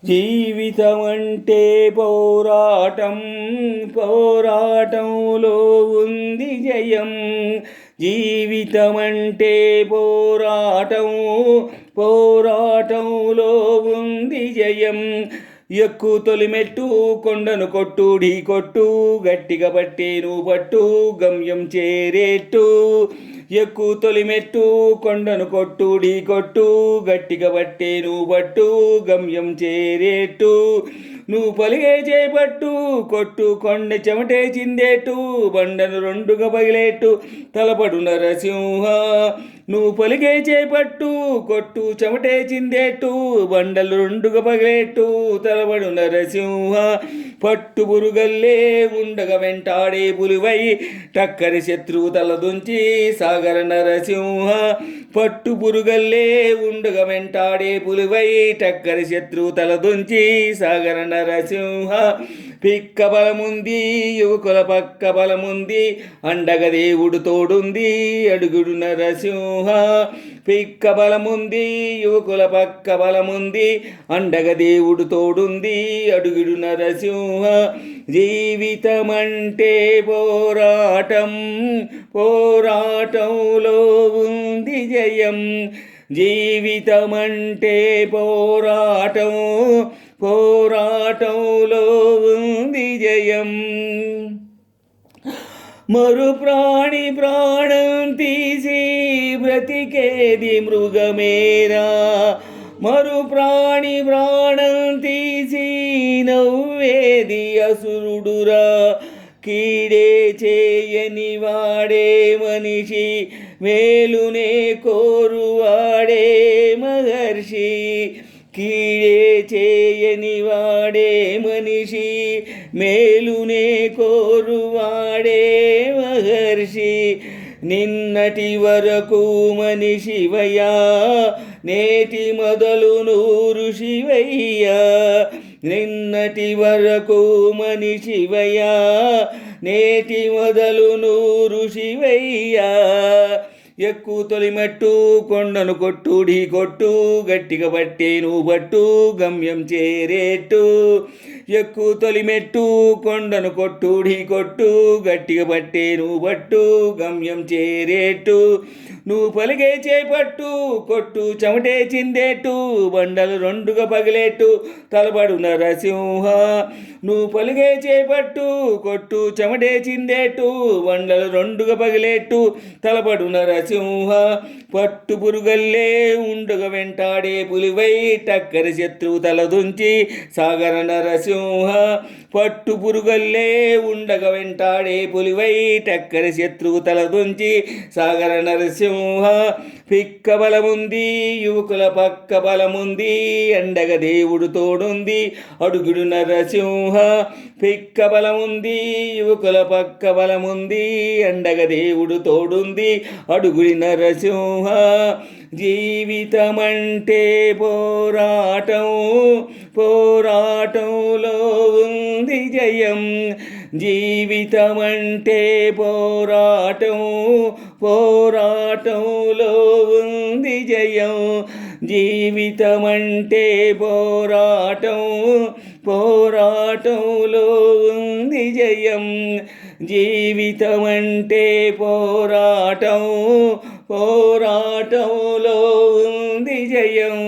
జీవితం అంటే పోరాటం, పోరాటంలో ఉంది జయం. జీవితం అంటే పోరాటం, పోరాటంలో ఉంది జయం. ఎక్కు తొలిమెట్టు కొండను కొట్టు ఢీ కొట్టు, గట్టిగా పట్టేను పట్టు గమ్యం చేరేట్టు. ఎక్కు తొలిమెట్టు కొండను కొట్టు ఢీ కొట్టు, గట్టిగా పట్టేను పట్టు గమ్యం చేరేట్టు. నువ్వు పలిగే చేపట్టు కొట్టు కొండ చెమటే చిందేట్టు, బండను రెండుగా పగిలేట్టు తలపడు నరసింహ. నువ్వు పలిగే చేపట్టు కొట్టు చెమటే చిందేట్టు, బండలు రెండుగా పగిలేట్టు తలపడు నరసింహ. పట్టు పురుగల్లే ఉండగా వెంటాడే పులివై, టక్కరి శత్రువు తలదుంచి సాగర నరసింహ. పట్టు పురుగల్లే ఉండగా వెంటాడే పులివై, టక్కరి శత్రువు తలదుంచి సాగర నరసింహ. పిక్క బలముంది యువకుల పక్క బలముంది, అండగ దేవుడు తోడుంది అడుగుడు నరసింహ. పిక్క బలముంది యువకుల పక్క బలముంది, అండగ దేవుడు తోడుంది అడుగుడు నరసింహ. జీవితం అంటే పోరాటం, పోరాటంలో ఉంది జయం. జీవితం అంటే పోరాటం, పోరాటంలో ఉంది జయం. మరు ప్రాణి ప్రాణం తీసి బ్రతికేది మృగమేరా, మరు ప్రాణి ప్రాణం తీసి నవ్వేది అసురుడురా. కీడే చేయని వాడే మనిషి, మేలునే కోరువాడే మహర్షి. కీడే చేయని వాడే మనిషి, మేలునే కోరువాడే మహర్షి. నిన్నటి వరకు మనిషివయ్యా, నేటి మొదలు ఋషివయ్యా. నిన్నటి వరకు మనిషివయ్యా, నేటి మొదలు ఋషివయ్యా. ఎక్కు తొలిమట్టు కొండను కొట్టు ఢీ కొట్టు, గట్టిగా పట్టేను పట్టు గమ్యం చేరేట్టు. ఎక్కు తొలిమెట్టు కొండను కొట్టు ఢీ కొట్టు, గట్టిగా పట్టేను పట్టు గమ్యం చేరేట్టు. నువ్వు పలిగే చేపట్టు కొట్టు చెమటే చిందేట్టు, బండలు రెండుగా పగిలేట్టు తలపడు నరసింహ. నువ్వు పలిగే చేపట్టు కొట్టు చెమటే చిందేట్టు, బండలు రెండుగా పగిలేట్టు తలపడు నరసింహ. పట్టు పురుగల్లే ఉండగా వెంటాడే పులివై, టక్కరి శత్రువు తలదుంచి సాగర నరసింహ. పట్టు పురుగల్లే ఉండగా వెంటాడే పులివై, టక్కరి శత్రువు తలదుంచి సాగర నరసింహ. పిక్క బలముంది యువకుల పక్క బలముంది, అండగ దేవుడు తోడుంది అడుగుడు నరసింహ. పిక్క బలముంది యువకుల పక్క బలముంది, అండగ దేవుడు తోడుంది అడుగుడి నరసింహ. జీవితం అంటే పోరాటం, పోరాటంలో ఉంది జయం. జీవితం అంటే పోరాటం, పోరాటంలో ఉంది జయం. జీవితం అంటే పోరాటం, పోరాటంలో ఉంది జయం. జీవితం అంటే పోరాటం, పోరాటంలో ఉంది జయం.